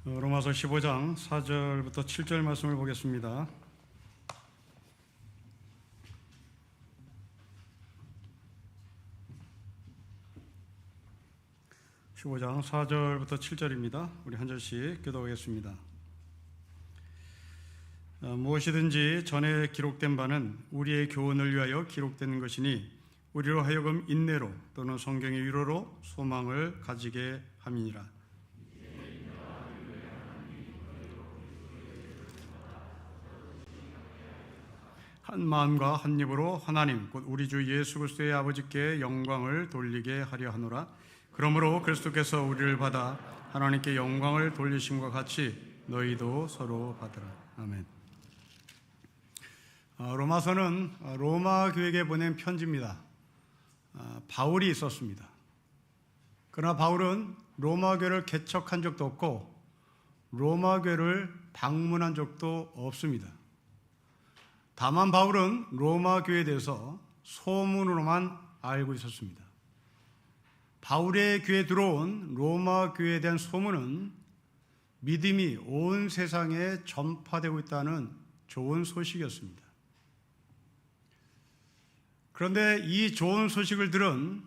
로마서 15장 4절부터 7절 말씀을 보겠습니다. (15장) 4절부터 7절입니다. 우리 한 절씩 기도하겠습니다. 무엇이든지 전에 기록된 바는 우리의 교훈을 위하여 기록된 것이니 우리로 하여금 인내로 또는 성경의 위로로 소망을 가지게 함이니라. 한 마음과 한 입으로 하나님 곧 우리 주 예수 그리스도의 아버지께 영광을 돌리게 하려 하노라. 그러므로 그리스도께서 우리를 받아 하나님께 영광을 돌리심과 같이 너희도 서로 받으라. 아멘. 로마서는 로마 교회에 보낸 편지입니다. 바울이 있었습니다. 그러나 바울은 로마 교회를 개척한 적도 없고 로마 교회를 방문한 적도 없습니다. 다만 바울은 로마 교회에 대해서 소문으로만 알고 있었습니다. 바울의 귀에 들어온 로마 교회에 대한 소문은 믿음이 온 세상에 전파되고 있다는 좋은 소식이었습니다. 그런데 이 좋은 소식을 들은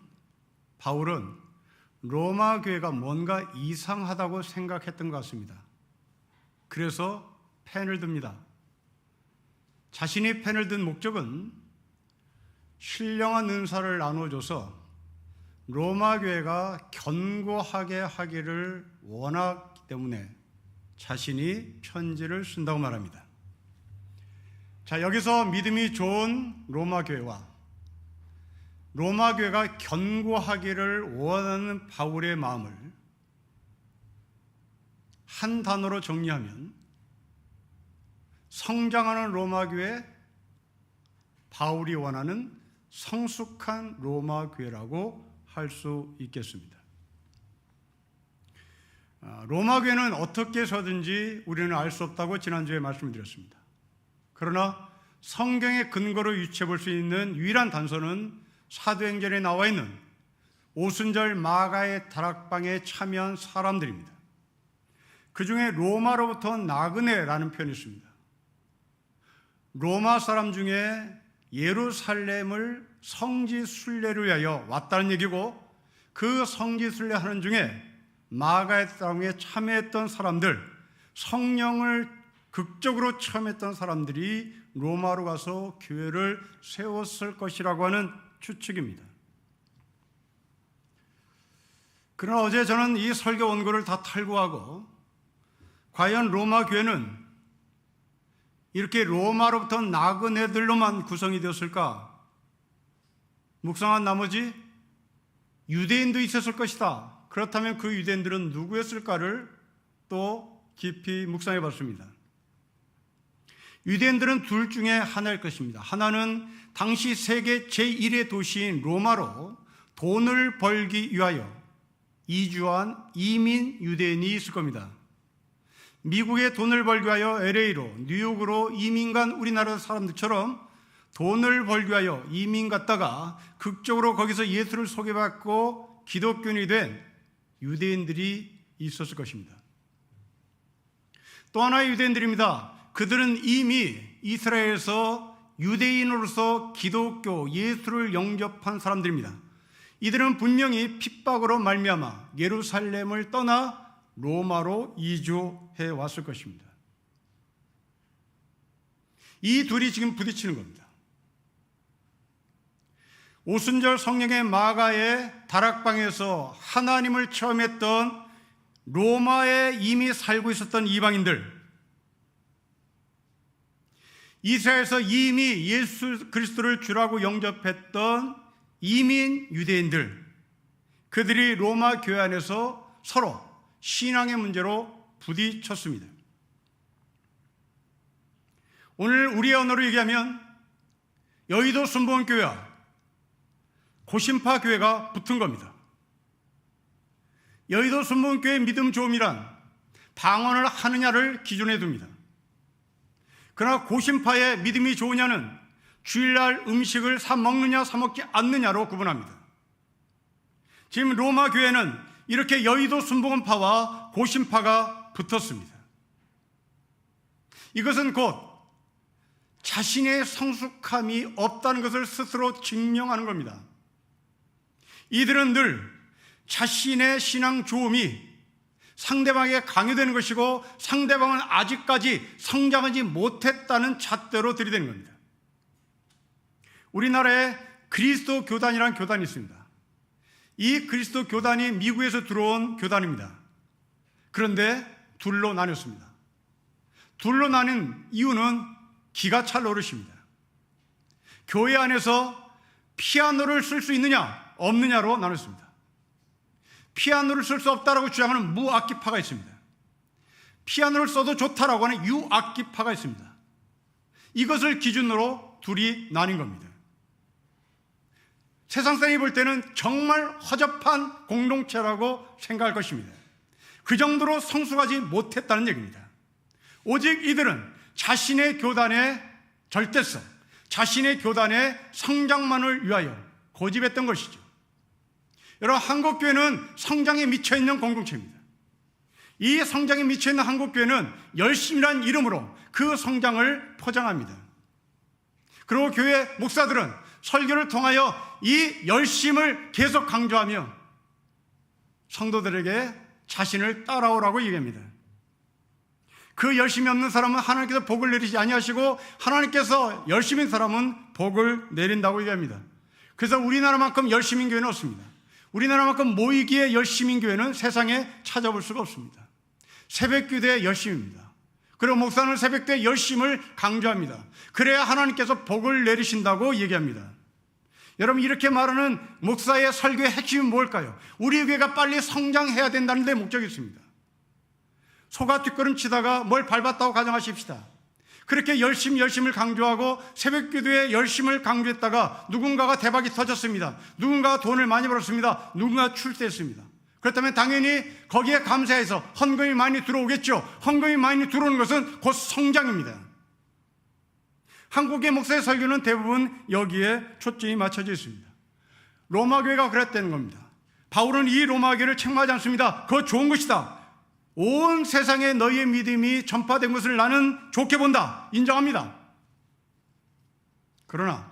바울은 로마 교회가 뭔가 이상하다고 생각했던 것 같습니다. 그래서 펜을 듭니다. 자신이 펜을 든 목적은 신령한 은사를 나눠줘서 로마 교회가 견고하게 하기를 원하기 때문에 자신이 편지를 쓴다고 말합니다. 자, 여기서 믿음이 좋은 로마 교회와 로마 교회가 견고하기를 원하는 바울의 마음을 한 단어로 정리하면 성장하는 로마 교회, 바울이 원하는 성숙한 로마 교회라고 할 수 있겠습니다. 로마 교회는 어떻게 서든지 우리는 알 수 없다고 지난주에 말씀드렸습니다. 그러나 성경의 근거로 유추해 볼 수 있는 유일한 단서는 사도행전에 나와 있는 오순절 마가의 다락방에 참여한 사람들입니다. 그 중에 로마로부터 나그네라는 표현이 있습니다. 로마 사람 중에 예루살렘을 성지 순례를 위하여 왔다는 얘기고, 그 성지 순례하는 중에 마가의 땅에 참여했던 사람들, 성령을 극적으로 체험했던 사람들이 로마로 가서 교회를 세웠을 것이라고 하는 추측입니다. 그러나 어제 저는 이 설교 원고를 다 탈구하고 과연 로마 교회는 이렇게 로마로부터 나그네들로만 구성이 되었을까? 묵상한 나머지 유대인도 있었을 것이다. 그렇다면 그 유대인들은 누구였을까를 또 깊이 묵상해 봤습니다. 유대인들은 둘 중에 하나일 것입니다. 하나는 당시 세계 제1의 도시인 로마로 돈을 벌기 위하여 이주한 이민 유대인이 있을 겁니다. 미국에 돈을 벌기 위하여 LA로, 뉴욕으로 이민 간 우리나라 사람들처럼 돈을 벌기 위하여 이민 갔다가 극적으로 거기서 예수를 소개받고 기독교인이 된 유대인들이 있었을 것입니다. 또 하나의 유대인들입니다. 그들은 이미 이스라엘에서 유대인으로서 기독교, 예수를 영접한 사람들입니다. 이들은 분명히 핍박으로 말미암아 예루살렘을 떠나 로마로 이주해 왔을 것입니다. 이 둘이 지금 부딪히는 겁니다. 오순절 성령의 마가의 다락방에서 하나님을 체험했던 로마에 이미 살고 있었던 이방인들, 이스라엘에서 이미 예수 그리스도를 주라고 영접했던 이민 유대인들, 그들이 로마 교회 안에서 서로 신앙의 문제로 부딪혔습니다. 오늘 우리의 언어로 얘기하면 여의도 순복음교회와 고신파 교회가 붙은 겁니다. 여의도 순복음교회의 믿음 좋음이란 방언을 하느냐를 기준에 둡니다. 그러나 고신파의 믿음이 좋으냐는 주일날 음식을 사 먹느냐 사 먹지 않느냐로 구분합니다. 지금 로마 교회는 이렇게 여의도 순복음파와 고신파가 붙었습니다. 이것은 곧 자신의 성숙함이 없다는 것을 스스로 증명하는 겁니다. 이들은 늘 자신의 신앙 조음이 상대방에게 강요되는 것이고 상대방은 아직까지 성장하지 못했다는 잣대로 들이대는 겁니다. 우리나라에 그리스도 교단이라는 교단이 있습니다. 이 그리스도 교단이 미국에서 들어온 교단입니다. 그런데 둘로 나눴습니다. 둘로 나뉜 이유는 기가 찰 노릇입니다. 교회 안에서 피아노를 쓸 수 있느냐 없느냐로 나눴습니다. 피아노를 쓸 수 없다라고 주장하는 무악기파가 있습니다. 피아노를 써도 좋다라고 하는 유악기파가 있습니다. 이것을 기준으로 둘이 나뉜 겁니다. 세상 사람이 볼 때는 정말 허접한 공동체라고 생각할 것입니다. 그 정도로 성숙하지 못했다는 얘기입니다. 오직 이들은 자신의 교단의 절대성, 자신의 교단의 성장만을 위하여 고집했던 것이죠. 여러분, 한국교회는 성장에 미쳐있는 공동체입니다. 이 성장에 미쳐있는 한국교회는 열심이란 이름으로 그 성장을 포장합니다. 그리고 교회 목사들은 설교를 통하여 이 열심을 계속 강조하며 성도들에게 자신을 따라오라고 얘기합니다. 그 열심이 없는 사람은 하나님께서 복을 내리지 아니하시고 하나님께서 열심인 사람은 복을 내린다고 얘기합니다. 그래서 우리나라만큼 열심인 교회는 없습니다. 우리나라만큼 모이기에 열심인 교회는 세상에 찾아볼 수가 없습니다. 새벽기도의 열심입니다. 그리고 목사는 새벽기도의 열심을 강조합니다. 그래야 하나님께서 복을 내리신다고 얘기합니다. 여러분, 이렇게 말하는 목사의 설교의 핵심은 뭘까요? 우리 교회가 빨리 성장해야 된다는 데 목적이 있습니다. 소가 뒷걸음 치다가 뭘 밟았다고 가정하십시다. 그렇게 열심을 강조하고 새벽기도에 열심을 강조했다가 누군가가 대박이 터졌습니다. 누군가가 돈을 많이 벌었습니다. 누군가가 출세했습니다. 그렇다면 당연히 거기에 감사해서 헌금이 많이 들어오겠죠. 헌금이 많이 들어오는 것은 곧 성장입니다. 한국의 목사의 설교는 대부분 여기에 초점이 맞춰져 있습니다. 로마교회가 그랬다는 겁니다. 바울은 이 로마교회를 책망하지 않습니다. 그거 좋은 것이다. 온 세상에 너희의 믿음이 전파된 것을 나는 좋게 본다. 인정합니다. 그러나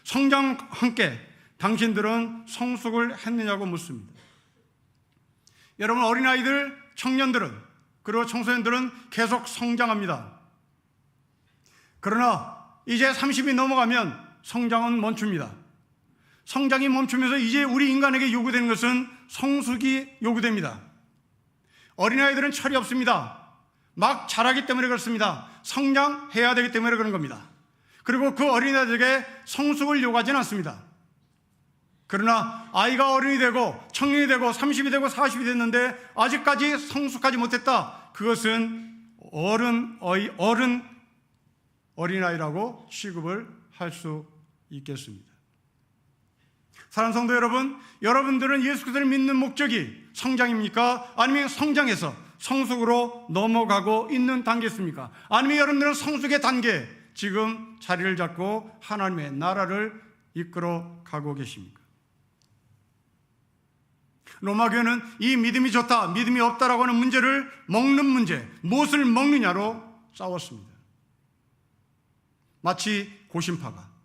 성장 함께 당신들은 성숙을 했느냐고 묻습니다. 여러분, 어린아이들, 청년들은 그리고 청소년들은 계속 성장합니다. 그러나 이제 30이 넘어가면 성장은 멈춥니다. 성장이 멈추면서 이제 우리 인간에게 요구되는 것은 성숙이 요구됩니다. 어린아이들은 철이 없습니다. 막 자라기 때문에 그렇습니다. 성장해야 되기 때문에 그런 겁니다. 그리고 그 어린아이들에게 성숙을 요구하지는 않습니다. 그러나 아이가 어른이 되고 청년이 되고 30이 되고 40이 됐는데 아직까지 성숙하지 못했다. 그것은 어린아이라고 취급을 할 수 있겠습니다. 사랑하는 성도 여러분, 여러분들은 예수 그리스도를 믿는 목적이 성장입니까? 아니면 성장해서 성숙으로 넘어가고 있는 단계입니까? 아니면 여러분들은 성숙의 단계 지금 자리를 잡고 하나님의 나라를 이끌어 가고 계십니까? 로마교회는 이 믿음이 좋다, 믿음이 없다라고 하는 문제를 먹는 문제, 무엇을 먹느냐로 싸웠습니다. 마치 고신파가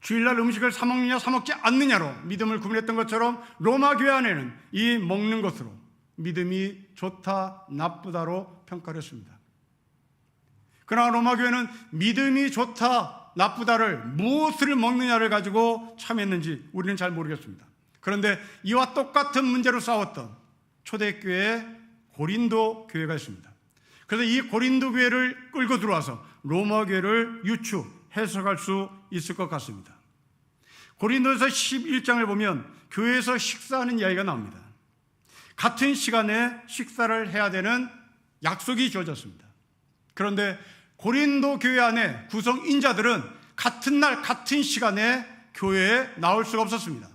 주일날 음식을 사 먹느냐 사 먹지 않느냐로 믿음을 구분했던 것처럼 로마교회 안에는 이 먹는 것으로 믿음이 좋다 나쁘다로 평가를 했습니다. 그러나 로마교회는 믿음이 좋다 나쁘다를 무엇을 먹느냐를 가지고 참했는지 우리는 잘 모르겠습니다. 그런데 이와 똑같은 문제로 싸웠던 초대교회 고린도 교회가 있습니다. 그래서 이 고린도 교회를 끌고 들어와서 로마 교회를 해석할 수 있을 것 같습니다. 고린도서 11장을 보면 교회에서 식사하는 이야기가 나옵니다. 같은 시간에 식사를 해야 되는 약속이 주어졌습니다. 그런데 고린도 교회 안에 구성인자들은 같은 날 같은 시간에 교회에 나올 수가 없었습니다.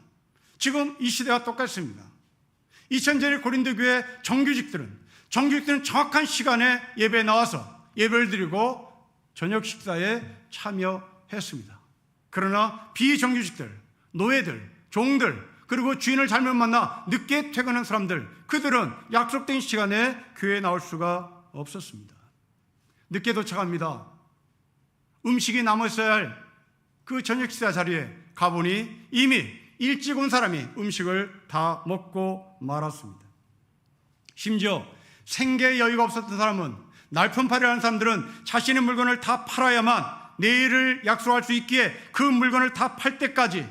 지금 이 시대와 똑같습니다. 2000년의 고린도 교회 정규직들은 정확한 시간에 예배에 나와서 예배를 드리고 저녁 식사에 참여했습니다. 그러나 비정규직들, 노예들, 종들, 그리고 주인을 잘못 만나 늦게 퇴근한 사람들, 그들은 약속된 시간에 교회에 나올 수가 없었습니다. 늦게 도착합니다. 음식이 남았어야 할 그 저녁 식사 자리에 가보니 이미 일찍 온 사람이 음식을 다 먹고 말았습니다. 심지어 생계의 여유가 없었던 사람은, 날품팔이라는 사람들은 자신의 물건을 다 팔아야만 내일을 약속할 수 있기에 그 물건을 다 팔 때까지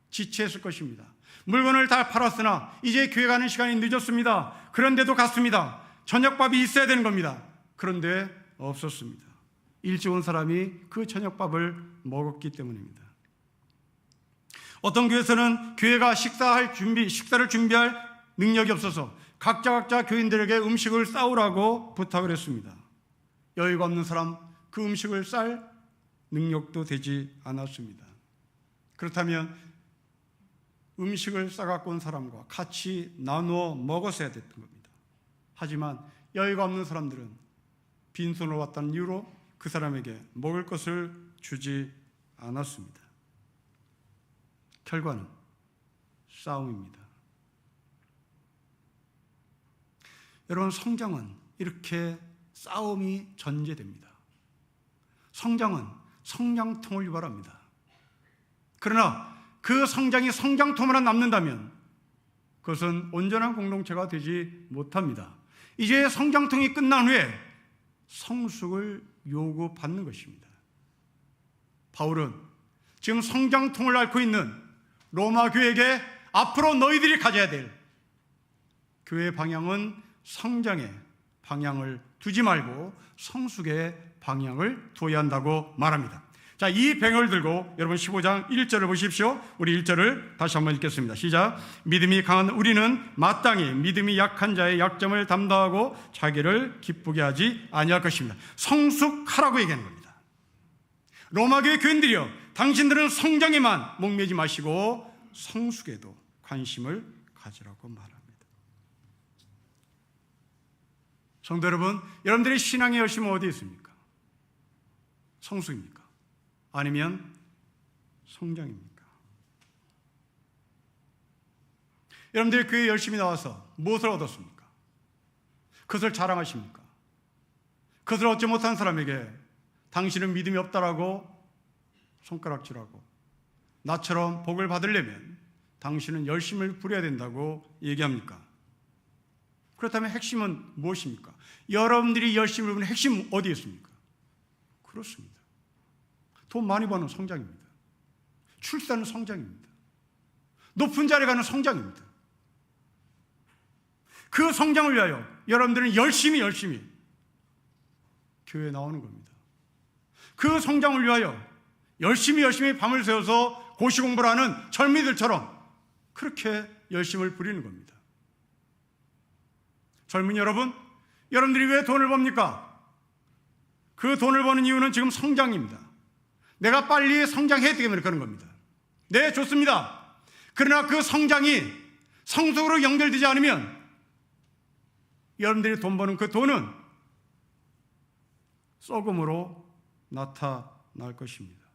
지체했을 것입니다. 물건을 다 팔았으나 이제 교회 가는 시간이 늦었습니다. 그런데도 갔습니다. 저녁밥이 있어야 되는 겁니다. 그런데 없었습니다. 일찍 온 사람이 그 저녁밥을 먹었기 때문입니다. 어떤 교회에서는 교회가 식사를 준비할 능력이 없어서 각자 교인들에게 음식을 싸우라고 부탁을 했습니다. 여유가 없는 사람, 그 음식을 쌀 능력도 되지 않았습니다. 그렇다면 음식을 싸갖고 온 사람과 같이 나누어 먹었어야 됐던 겁니다. 하지만 여유가 없는 사람들은 빈손으로 왔다는 이유로 그 사람에게 먹을 것을 주지 않았습니다. 결과는 싸움입니다. 여러분, 성장은 이렇게 싸움이 전제됩니다. 성장은 성장통을 유발합니다. 그러나 그 성장이 성장통으로 남는다면 그것은 온전한 공동체가 되지 못합니다. 이제 성장통이 끝난 후에 성숙을 요구받는 것입니다. 바울은 지금 성장통을 앓고 있는 로마 교회에게 앞으로 너희들이 가져야 될 교회의 방향은 성장의 방향을 두지 말고 성숙의 방향을 두어야 한다고 말합니다. 자, 이 배경을 들고 여러분 15장 1절을 보십시오. 우리 1절을 다시 한번 읽겠습니다. 시작. 믿음이 강한 우리는 마땅히 믿음이 약한 자의 약점을 담당하고 자기를 기쁘게 하지 아니할 것입니다. 성숙하라고 얘기하는 겁니다. 로마교회 교인들이여, 당신들은 성장에만 목매지 마시고 성숙에도 관심을 가지라고 말합니다. 성도 여러분, 여러분들의 신앙의 열심은 어디에 있습니까? 성숙입니까? 아니면 성장입니까? 여러분들이 교회에 열심히 나와서 무엇을 얻었습니까? 그것을 자랑하십니까? 그것을 얻지 못한 사람에게 당신은 믿음이 없다라고 손가락질하고 나처럼 복을 받으려면 당신은 열심을 부려야 된다고 얘기합니까? 그렇다면 핵심은 무엇입니까? 여러분들이 열심을 부리는 핵심은 어디에 있습니까? 그렇습니다. 돈 많이 버는 성장입니다. 출산은 성장입니다. 높은 자리에 가는 성장입니다. 그 성장을 위하여 여러분들은 열심히 교회에 나오는 겁니다. 그 성장을 위하여 열심히 밤을 새워서 고시 공부를 하는 젊은이들처럼 그렇게 열심을 부리는 겁니다. 젊은 여러분, 여러분들이 왜 돈을 법니까? 그 돈을 버는 이유는 지금 성장입니다. 내가 빨리 성장해야 되기 때문에 그런 겁니다. 네, 좋습니다. 그러나 그 성장이 성숙으로 연결되지 않으면 여러분들이 돈 버는 그 돈은 썩음으로 나타날 것입니다.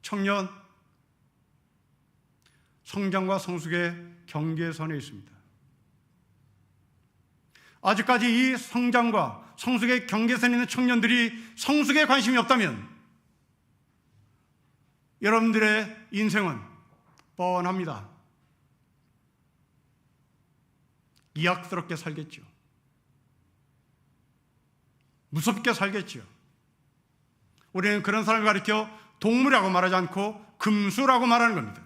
청년, 성장과 성숙의 경계선에 있습니다. 아직까지 이 성장과 성숙의 경계선에 있는 청년들이 성숙에 관심이 없다면 여러분들의 인생은 뻔합니다. 이악스럽게 살겠죠. 무섭게 살겠죠. 우리는 그런 사람을 가리켜 동물이라고 말하지 않고 금수라고 말하는 겁니다.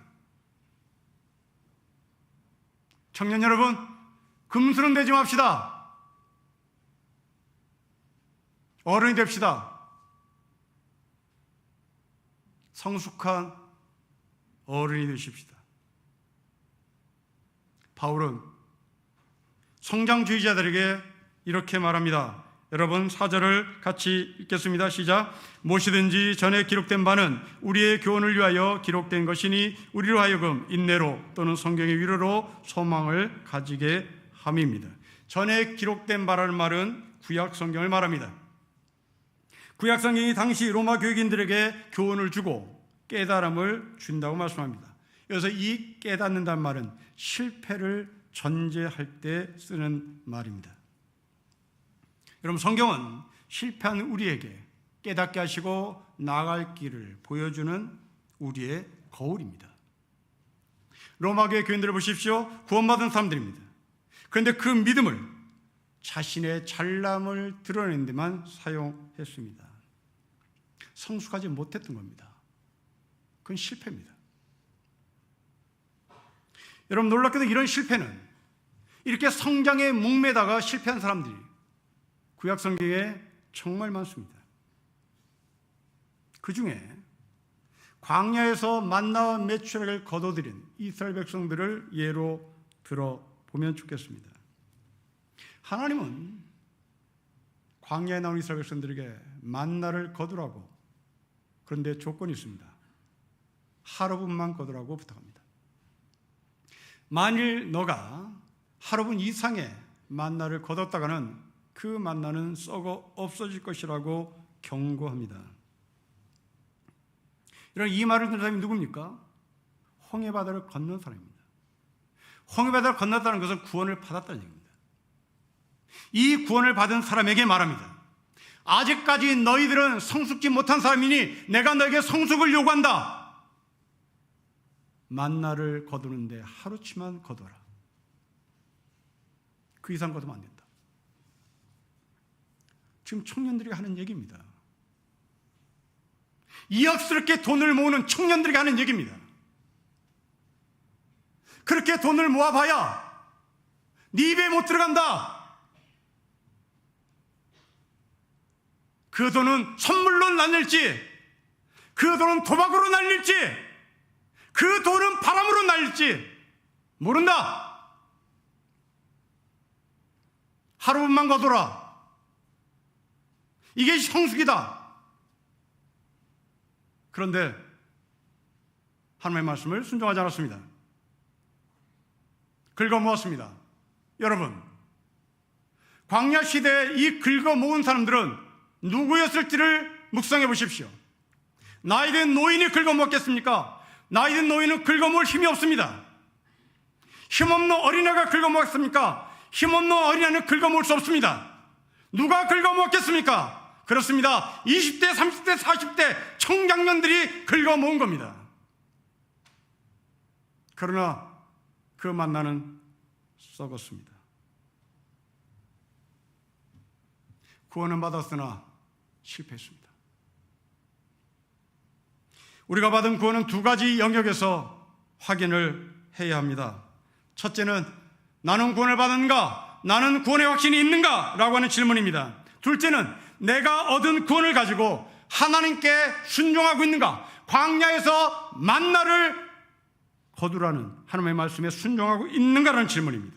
청년 여러분, 금수는 되지 맙시다. 어른이 됩시다. 성숙한 어른이 되십시다. 바울은 성장주의자들에게 이렇게 말합니다. 여러분 4절을 같이 읽겠습니다. 시작. 무엇이든지 전에 기록된 바는 우리의 교훈을 위하여 기록된 것이니 우리로 하여금 인내로 또는 성경의 위로로 소망을 가지게 함입니다. 전에 기록된 바라는 말은 구약 성경을 말합니다. 구약 성경이 당시 로마 교육인들에게 교훈을 주고 깨달음을 준다고 말씀합니다. 여기서 이 깨닫는다는 말은 실패를 전제할 때 쓰는 말입니다. 여러분, 성경은 실패한 우리에게 깨닫게 하시고 나아갈 길을 보여주는 우리의 거울입니다. 로마교회 교인들을 보십시오. 구원받은 사람들입니다. 그런데 그 믿음을 자신의 잘남을 드러내는 데만 사용했습니다. 성숙하지 못했던 겁니다. 그건 실패입니다. 여러분, 놀랍게도 이런 실패는 이렇게 성장에 목매다가 실패한 사람들이 구약 성경에 정말 많습니다. 그 중에 광야에서 만나와 메추라기를 거둬들인 이스라엘 백성들을 예로 들어보면 좋겠습니다. 하나님은 광야에 나온 이스라엘 백성들에게 만나를 거두라고, 그런데 조건이 있습니다. 하루분만 거두라고 부탁합니다. 만일 너가 하루분 이상의 만나를 거뒀다가는 그 만나는 썩어 없어질 것이라고 경고합니다. 이런 이 말을 듣는 사람이 누굽니까? 홍해바다를 건넌 사람입니다. 홍해바다를 건넜다는 것은 구원을 받았다는 얘기입니다. 이 구원을 받은 사람에게 말합니다. 아직까지 너희들은 성숙지 못한 사람이니 내가 너에게 성숙을 요구한다. 만나를 거두는데 하루치만 거둬라. 그 이상 거두면 안 된다. 지금 청년들이 하는 얘기입니다. 이악스럽게 돈을 모으는 청년들에게 하는 얘기입니다. 그렇게 돈을 모아봐야 네 입에 못 들어간다. 그 돈은 선물로 날릴지, 그 돈은 도박으로 날릴지, 그 돈은 바람으로 날릴지 모른다. 하루분만 거둬라. 이게 성숙이다. 그런데 하나님의 말씀을 순종하지 않았습니다. 긁어모았습니다. 여러분, 광야 시대에 이 긁어모은 사람들은 누구였을지를 묵상해 보십시오. 나이든 노인이 긁어모았겠습니까? 나이든 노인은 긁어모을 힘이 없습니다. 힘없는 어린아이가 긁어모았습니까? 힘없는 어린아이는 긁어모을 수 없습니다. 누가 긁어모았겠습니까? 그렇습니다. 20대, 30대, 40대 청장년들이 긁어모은 겁니다. 그러나 그 만나는 썩었습니다. 구원은 받았으나 실패했습니다. 우리가 받은 구원은 두 가지 영역에서 확인을 해야 합니다. 첫째는 나는 구원을 받았는가? 나는 구원의 확신이 있는가? 라고 하는 질문입니다. 둘째는 내가 얻은 구원을 가지고 하나님께 순종하고 있는가? 광야에서 만나를 거두라는 하나님의 말씀에 순종하고 있는가라는 질문입니다.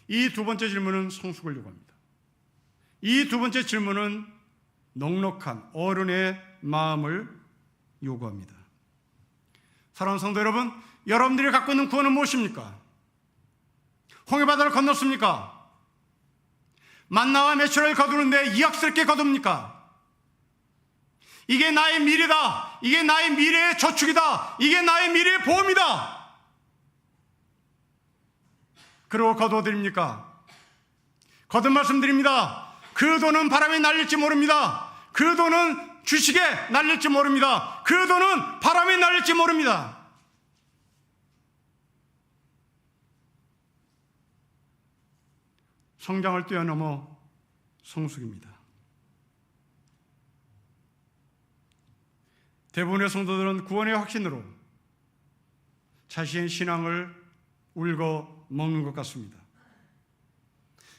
이 두 번째 질문은 성숙을 요구합니다. 이 두 번째 질문은 넉넉한 어른의 마음을 요구합니다. 사랑하는 성도 여러분, 여러분들이 갖고 있는 구원은 무엇입니까? 홍해바다를 건넜습니까? 만나와 메추라기를 거두는데 이악스럽게 거둡니까? 이게 나의 미래다. 이게 나의 미래의 저축이다. 이게 나의 미래의 보험이다. 그러고 거둬드립니까? 거듭 말씀드립니다. 그 돈은 바람에 날릴지 모릅니다. 그 돈은 주식에 날릴지 모릅니다. 그 돈은 바람에 날릴지 모릅니다. 성장을 뛰어넘어 성숙입니다. 대부분의 성도들은 구원의 확신으로 자신의 신앙을 울고 먹는 것 같습니다.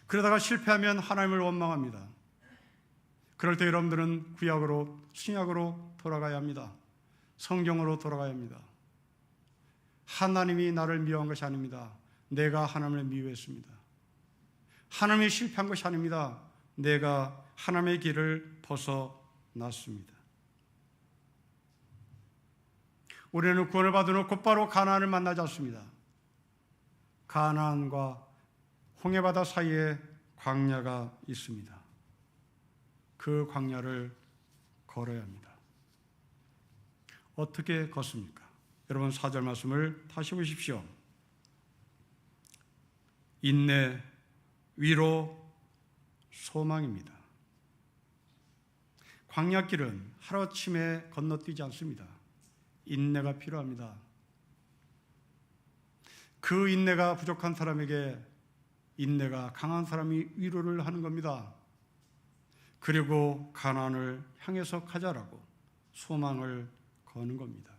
그러다가 실패하면 하나님을 원망합니다. 그럴 때 여러분들은 구약으로, 신약으로 돌아가야 합니다. 성경으로 돌아가야 합니다. 하나님이 나를 미워한 것이 아닙니다. 내가 하나님을 미워했습니다. 하나님이 실패한 것이 아닙니다. 내가 하나님의 길을 벗어났습니다. 우리는 구원을 받은 후 곧바로 가나안을 만나지 않습니다. 가나안과 홍해바다 사이에 광야가 있습니다. 그 광야를 걸어야 합니다. 어떻게 걷습니까? 여러분 4절 말씀을 다시 보십시오. 인내, 위로, 소망입니다. 광야길은 하루아침에 건너뛰지 않습니다. 인내가 필요합니다. 그 인내가 부족한 사람에게 인내가 강한 사람이 위로를 하는 겁니다. 그리고 가나안을 향해서 가자라고 소망을 거는 겁니다.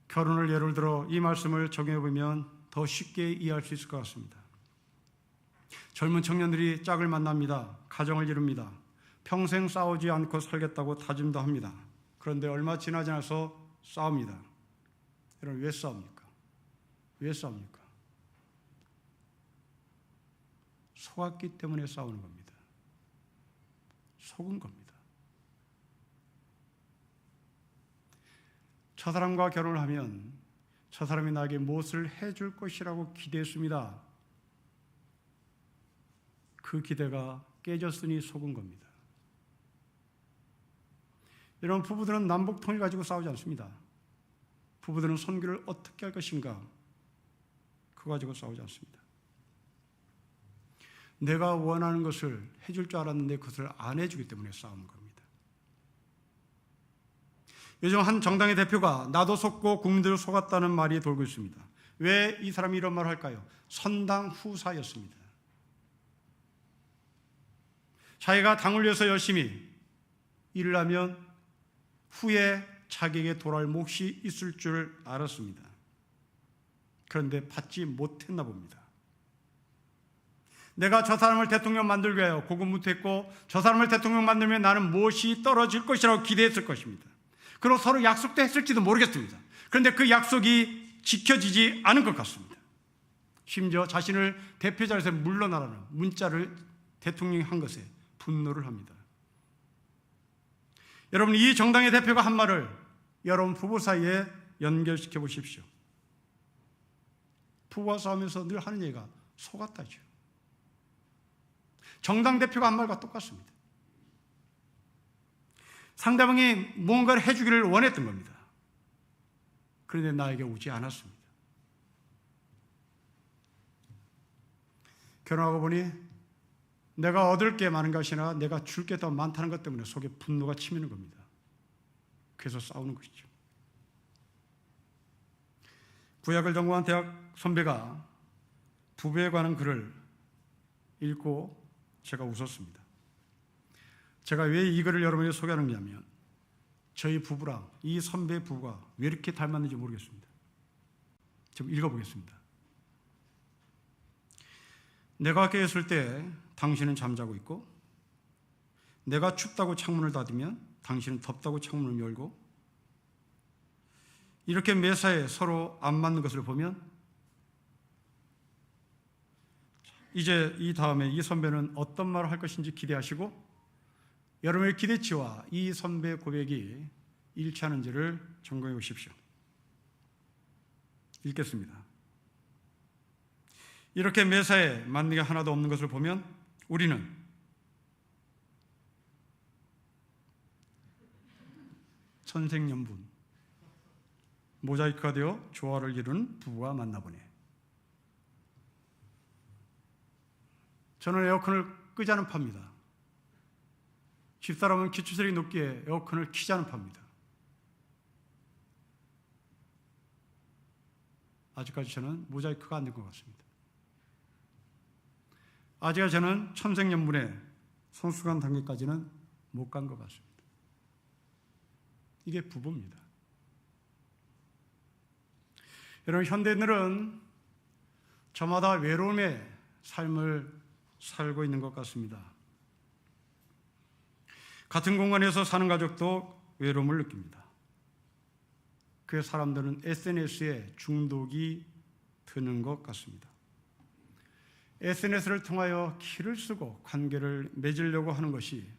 결혼을 예를 들어 이 말씀을 적용해 보면 더 쉽게 이해할 수 있을 것 같습니다. 젊은 청년들이 짝을 만납니다. 가정을 이룹니다. 평생 싸우지 않고 살겠다고 다짐도 합니다. 그런데 얼마 지나지 않아서 싸웁니다. 여러분 왜 싸웁니까? 왜 싸웁니까? 속았기 때문에 싸우는 겁니다. 속은 겁니다. 저 사람과 결혼을 하면 저 사람이 나에게 무엇을 해줄 것이라고 기대했습니다. 그 기대가 깨졌으니 속은 겁니다. 이런 부부들은 남북 통일 가지고 싸우지 않습니다. 부부들은 선교를 어떻게 할 것인가 그거 가지고 싸우지 않습니다. 내가 원하는 것을 해줄 줄 알았는데 그것을 안 해주기 때문에 싸우는 겁니다. 요즘 한 정당의 대표가 나도 속고 국민들을 속았다는 말이 돌고 있습니다. 왜 이 사람이 이런 말을 할까요? 선당 후사였습니다. 자기가 당을 위해서 열심히 일을 하면 후에 자기에게 돌아올 몫이 있을 줄 알았습니다. 그런데 받지 못했나 봅니다. 내가 저 사람을 대통령 만들기 위하여 고군분투했고 저 사람을 대통령 만들면 나는 무엇이 떨어질 것이라고 기대했을 것입니다. 그리고 서로 약속도 했을지도 모르겠습니다. 그런데 그 약속이 지켜지지 않은 것 같습니다. 심지어 자신을 대표 자리에서 물러나라는 문자를 대통령이 한 것에 분노를 합니다. 여러분 이 정당의 대표가 한 말을 여러분 부부 사이에 연결시켜 보십시오. 부부와 싸우면서 늘 하는 얘기가 속았다죠. 정당 대표가 한 말과 똑같습니다. 상대방이 뭔가를 해주기를 원했던 겁니다. 그런데 나에게 오지 않았습니다. 결혼하고 보니 내가 얻을 게 많은 것이나 내가 줄 게 더 많다는 것 때문에 속에 분노가 치미는 겁니다. 그래서 싸우는 것이죠. 구약을 전공한 대학 선배가 부부에 관한 글을 읽고 제가 웃었습니다. 제가 왜 이 글을 여러분에게 소개하는 거냐면 저희 부부랑 이 선배 부부가 왜 이렇게 닮았는지 모르겠습니다. 좀 읽어보겠습니다. 내가 깨었을 때 당신은 잠자고 있고 내가 춥다고 창문을 닫으면 당신은 덥다고 창문을 열고 이렇게 매사에 서로 안 맞는 것을 보면 이제 이 다음에 이 선배는 어떤 말을 할 것인지 기대하시고 여러분의 기대치와 이 선배의 고백이 일치하는지를 점검해 보십시오. 읽겠습니다. 이렇게 매사에 맞는 게 하나도 없는 것을 보면 우리는 천생연분 모자이크가 되어 조화를 이루는 부부가 만나보네. 저는 에어컨을 끄자는 파입니다. 집사람은 기초세력이 높기에 에어컨을 키자는 파입니다. 아직까지 저는 모자이크가 안 된 것 같습니다. 아직 저는 천생연분의 성숙한 단계까지는 못 간 것 같습니다. 이게 부부입니다. 여러분 현대인들은 저마다 외로움의 삶을 살고 있는 것 같습니다. 같은 공간에서 사는 가족도 외로움을 느낍니다. 그래서 사람들은 SNS에 중독이 드는 것 같습니다. SNS를 통하여 키를 쓰고 관계를 맺으려고 하는 것이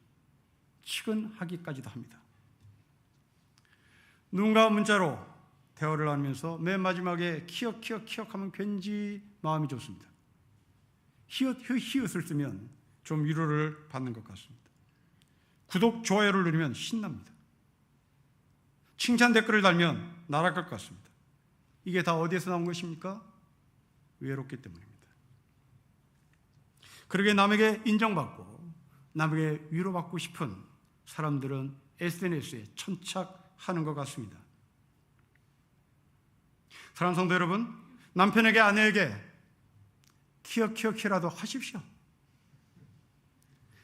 치근하기까지도 합니다. 누군가 문자로 대화를 나누면서 맨 마지막에 키읔 하면 왠지 마음이 좋습니다. 히읗을 쓰면 좀 위로를 받는 것 같습니다. 구독, 좋아요를 누르면 신납니다. 칭찬 댓글을 달면 날아갈 것 같습니다. 이게 다 어디에서 나온 것입니까? 외롭기 때문입니다. 그러게 남에게 인정받고 남에게 위로받고 싶은 사람들은 SNS에 천착하는 것 같습니다. 사랑하는 성도 여러분, 남편에게 아내에게 키역키역키라도 하십시오.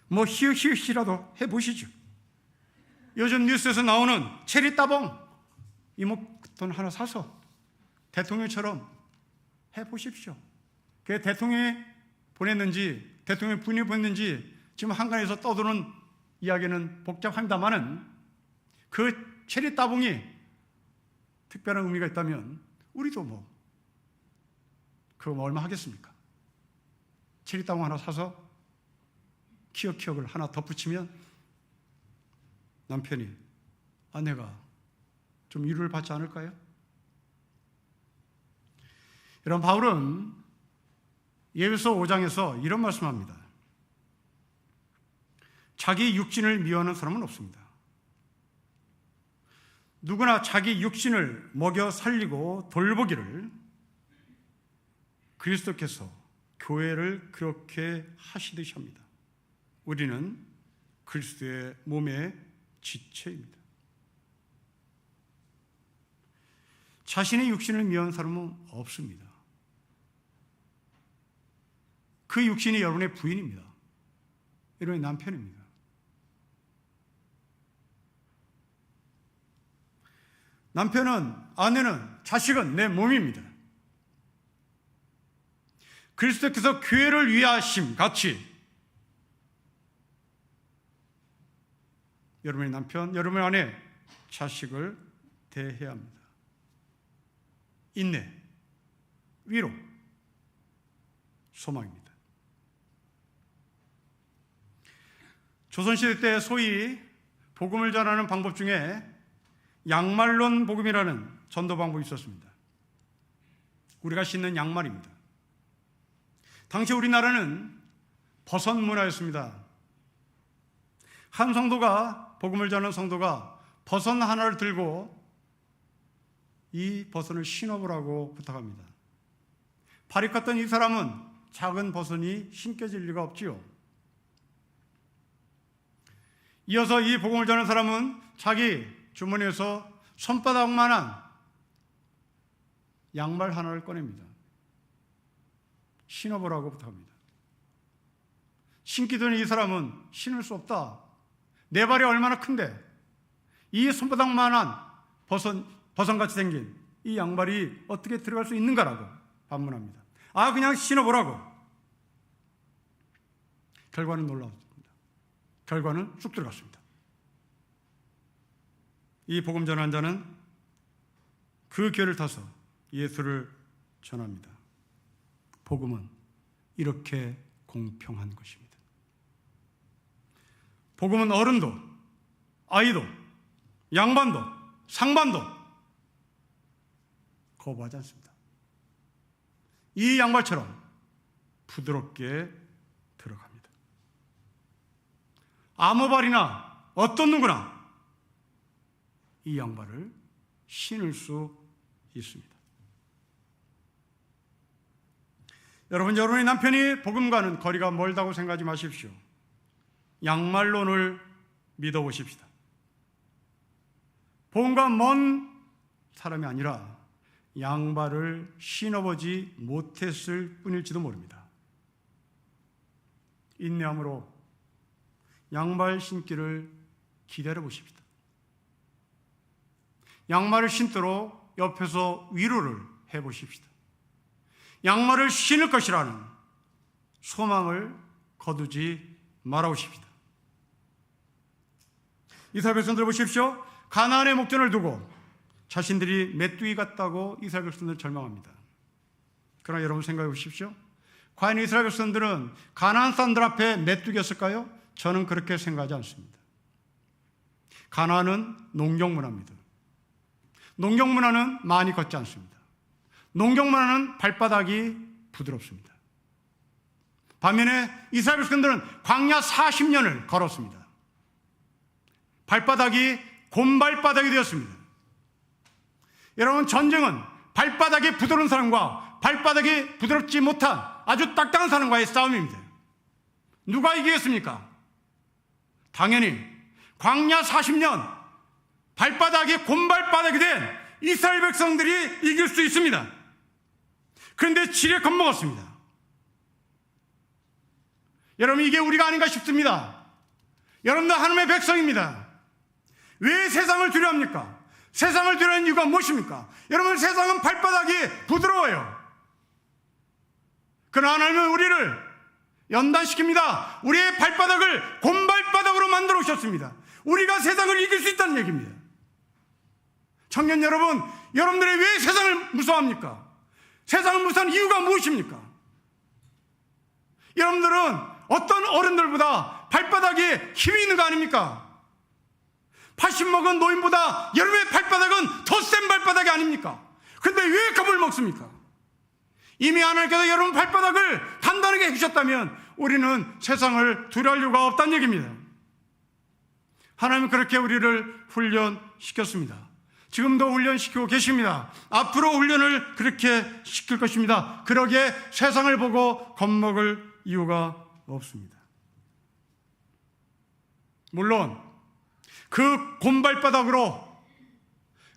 뭐 히읗히읗이라도 해보시죠. 요즘 뉴스에서 나오는 체리 따봉 이모돈 하나 사서 대통령처럼 해보십시오. 그게 대통령이 보냈는지 대통령 부인이 보냈는지 지금 한간에서 떠도는 이야기는 복잡합니다만은 그 체리 따봉이 특별한 의미가 있다면 우리도 그거 얼마 하겠습니까? 체리 따봉 하나 사서 키역키역을 하나 덧붙이면 남편이 아내가 좀 위로를 받지 않을까요? 이런 바울은 예배서 5장에서 이런 말씀합니다. 자기 육신을 미워하는 사람은 없습니다. 누구나 자기 육신을 먹여 살리고 돌보기를 그리스도께서 교회를 그렇게 하시듯이 합니다. 우리는 그리스도의 몸의 지체입니다. 자신의 육신을 미워하는 사람은 없습니다. 그 육신이 여러분의 부인입니다. 여러분의 남편입니다. 남편은, 아내는, 자식은 내 몸입니다. 그리스도께서 교회를 위하심 같이 여러분의 남편, 여러분의 아내, 자식을 대해야 합니다. 인내, 위로, 소망입니다. 조선시대 때 소위 복음을 전하는 방법 중에 양말론 복음이라는 전도 방법이 있었습니다. 우리가 신는 양말입니다. 당시 우리나라는 버선 문화였습니다. 한 성도가, 복음을 전하는 성도가 버선 하나를 들고 이 버선을 신어보라고 부탁합니다. 발이 컸던 이 사람은 작은 버선이 신겨질 리가 없지요. 이어서 이 복음을 전하는 사람은 자기 주머니에서 손바닥만한 양말 하나를 꺼냅니다. 신어보라고 부탁합니다. 신기 전에 이 사람은 신을 수 없다. 내 발이 얼마나 큰데 이 손바닥만한 버선같이 생긴 이 양말이 어떻게 들어갈 수 있는가라고 반문합니다. 그냥 신어보라고. 결과는 놀라웠습니다. 결과는 쑥 들어갔습니다. 이 복음 전한 자는 그 길을 타서 예수를 전합니다. 복음은 이렇게 공평한 것입니다. 복음은 어른도, 아이도, 양반도, 상반도 거부하지 않습니다. 이 양말처럼 부드럽게 들어갑니다. 아무 발이나 어떤 누구나 이 양말을 신을 수 있습니다. 여러분의 남편이 복음과는 거리가 멀다고 생각하지 마십시오. 양말론을 믿어보십시다. 복음과 먼 사람이 아니라 양발을 신어보지 못했을 뿐일지도 모릅니다. 인내함으로 양발 신기를 기다려 보십시다. 양말을 신도록 옆에서 위로를 해보십시다. 양말을 신을 것이라는 소망을 거두지 말아오십시다. 이스라엘 백성들 보십시오. 가나안의 목전을 두고 자신들이 메뚜기 같다고 이스라엘 백성들 절망합니다. 그러나 여러분 생각해 보십시오. 과연 이스라엘 백성들은 가나안 사람들 앞에 메뚜기였을까요? 저는 그렇게 생각하지 않습니다. 가나안은 농경 문화입니다. 농경 문화는 많이 걷지 않습니다. 농경 문화는 발바닥이 부드럽습니다. 반면에 이스라엘 백성들은 광야 40년을 걸었습니다. 발바닥이 곰발바닥이 되었습니다. 여러분, 전쟁은 발바닥이 부드러운 사람과 발바닥이 부드럽지 못한 아주 딱딱한 사람과의 싸움입니다. 누가 이기겠습니까? 당연히 광야 40년 발바닥이 곰발바닥이 된 이스라엘 백성들이 이길 수 있습니다. 그런데 지레 겁먹었습니다. 여러분, 이게 우리가 아닌가 싶습니다. 여러분도 하나님의 백성입니다. 왜 세상을 두려워합니까? 세상을 두려워하는 이유가 무엇입니까? 여러분, 세상은 발바닥이 부드러워요. 그러나 하나님은 우리를 연단시킵니다. 우리의 발바닥을 곰발바닥으로 만들어 오셨습니다. 우리가 세상을 이길 수 있다는 얘기입니다. 청년 여러분, 여러분들이 왜 세상을 무서워합니까? 세상을 무서워하는 이유가 무엇입니까? 여러분들은 어떤 어른들보다 발바닥에 힘이 있는 거 아닙니까? 80 먹은 노인보다 여러분의 발바닥은 더 센 발바닥이 아닙니까? 그런데 왜 겁을 먹습니까? 이미 하나님께서 여러분 발바닥을 단단하게 해주셨다면 우리는 세상을 두려워할 이유가 없다는 얘기입니다. 하나님은 그렇게 우리를 훈련시켰습니다. 지금도 훈련시키고 계십니다. 앞으로 훈련을 그렇게 시킬 것입니다. 그러기에 세상을 보고 겁먹을 이유가 없습니다. 물론 그 곰발바닥으로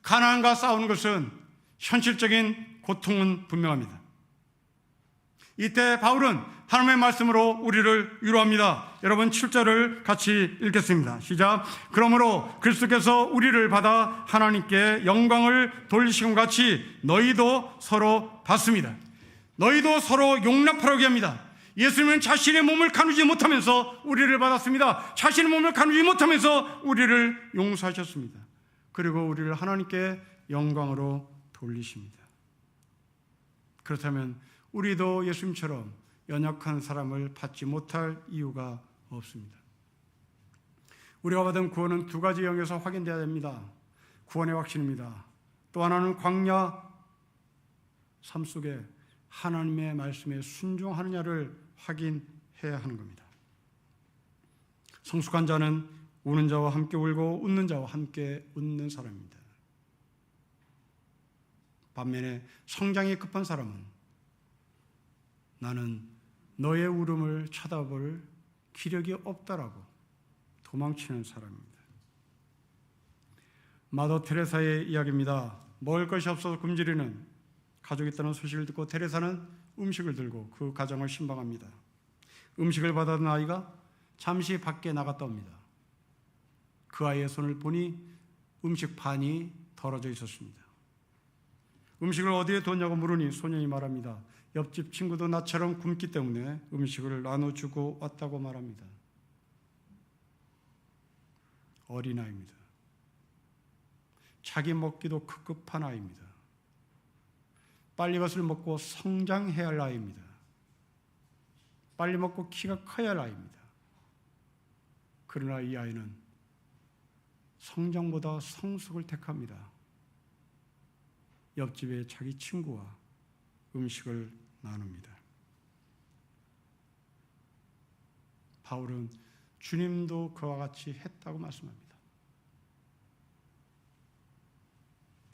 가나안과 싸우는 것은 현실적인 고통은 분명합니다. 이때 바울은 하나님의 말씀으로 우리를 위로합니다. 여러분, 7절을 같이 읽겠습니다. 시작. 그러므로 그리스도께서 우리를 받아 하나님께 영광을 돌리시고 같이 너희도 서로 받습니다. 너희도 서로 용납하라고 합니다. 예수님은 자신의 몸을 가누지 못하면서 우리를 받았습니다. 자신의 몸을 가누지 못하면서 우리를 용서하셨습니다. 그리고 우리를 하나님께 영광으로 돌리십니다. 그렇다면 우리도 예수님처럼 연약한 사람을 받지 못할 이유가 없습니다. 우리가 받은 구원은 두 가지 영역에서 확인되어야 됩니다. 구원의 확신입니다. 또 하나는 광야 삶 속에 하나님의 말씀에 순종하느냐를 확인해야 하는 겁니다. 성숙한 자는 우는 자와 함께 울고 웃는 자와 함께 웃는 사람입니다. 반면에 성장이 급한 사람은 나는 너의 울음을 쳐다볼 기력이 없다라고 도망치는 사람입니다. 마더 테레사의 이야기입니다. 먹을 것이 없어서 굶주리는 가족이 있다는 소식을 듣고 테레사는 음식을 들고 그 가정을 신방합니다. 음식을 받아든 아이가 잠시 밖에 나갔다 옵니다. 그 아이의 손을 보니 음식 반이 덜어져 있었습니다. 음식을 어디에 뒀냐고 물으니 소년이 말합니다. 옆집 친구도 나처럼 굶기 때문에 음식을 나눠주고 왔다고 말합니다. 어린아이입니다. 자기 먹기도 급급한 아이입니다. 빨리 것을 먹고 성장해야 할 아이입니다. 빨리 먹고 키가 커야 할 아이입니다. 그러나 이 아이는 성장보다 성숙을 택합니다. 옆집의 자기 친구와 음식을 나눕니다. 바울은 주님도 그와 같이 했다고 말씀합니다.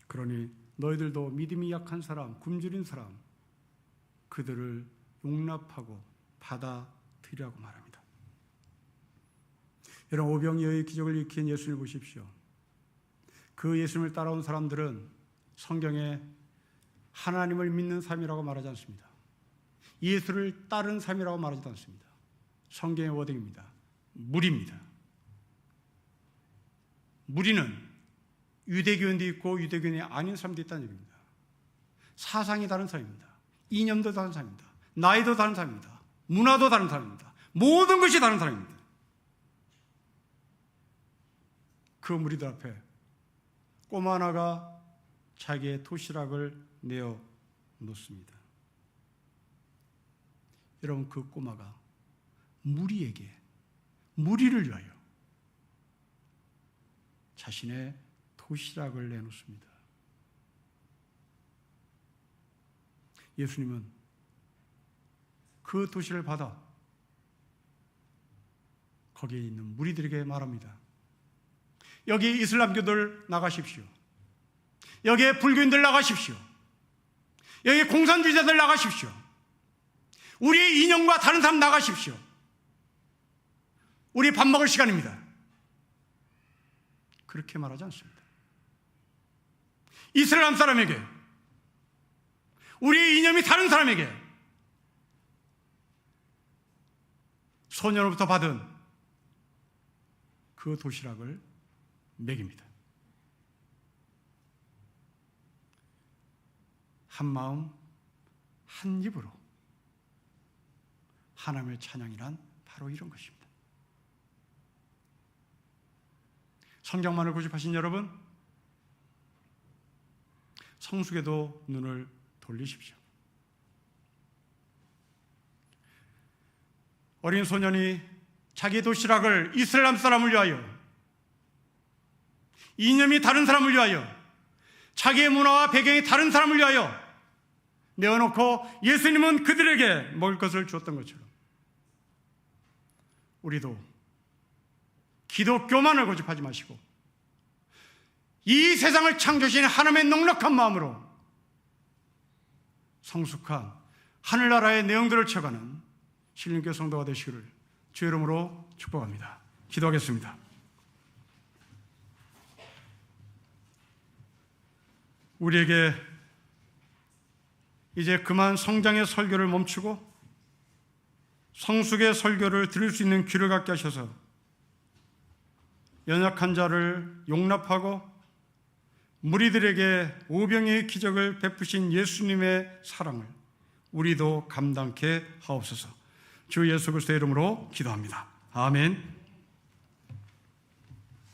그러니 너희들도 믿음이 약한 사람, 굶주린 사람, 그들을 용납하고 받아들이라고 말합니다. 여러분, 오병이어의 기적을 일으킨 예수님을 보십시오. 그 예수님을 따라온 사람들은 성경에 하나님을 믿는 삶이라고 말하지 않습니다. 예수를 따른 삶이라고 말하지도 않습니다. 성경의 워딩입니다. 무리입니다. 무리는 유대교인도 있고 유대교인이 아닌 사람도 있다는 얘기입니다. 사상이 다른 사람입니다. 이념도 다른 사람입니다. 나이도 다른 사람입니다. 문화도 다른 사람입니다. 모든 것이 다른 사람입니다. 그 무리들 앞에 꼬마 하나가 자기의 도시락을 내어 놓습니다. 여러분, 그 꼬마가 무리를 위하여 자신의 도시락을 내놓습니다. 예수님은 그 도시락을 받아 거기에 있는 무리들에게 말합니다. 여기 이슬람교들 나가십시오. 여기에 불교인들 나가십시오. 여기 공산주의자들 나가십시오. 우리의 이념과 다른 사람 나가십시오. 우리 밥 먹을 시간입니다. 그렇게 말하지 않습니다. 이슬람 사람에게, 우리의 이념이 다른 사람에게 소년으로부터 받은 그 도시락을 먹입니다. 한 마음 한 입으로 하나님의 찬양이란 바로 이런 것입니다. 성경만을 고집하신 여러분, 성숙에도 눈을 돌리십시오. 어린 소년이 자기 도시락을 이슬람 사람을 위하여, 이념이 다른 사람을 위하여, 자기의 문화와 배경이 다른 사람을 위하여 내어놓고 예수님은 그들에게 먹을 것을 주었던 것처럼 우리도 기독교만을 고집하지 마시고 이 세상을 창조하신 하나님의 넉넉한 마음으로 성숙한 하늘나라의 내용들을 채워가는 신림교회 성도가 되시기를 주의 이름으로 축복합니다. 기도하겠습니다. 우리에게 이제 그만 성장의 설교를 멈추고 성숙의 설교를 들을 수 있는 귀를 갖게 하셔서 연약한 자를 용납하고 무리들에게 오병이의 기적을 베푸신 예수님의 사랑을 우리도 감당케 하옵소서. 주 예수 그리스도의 이름으로 기도합니다. 아멘.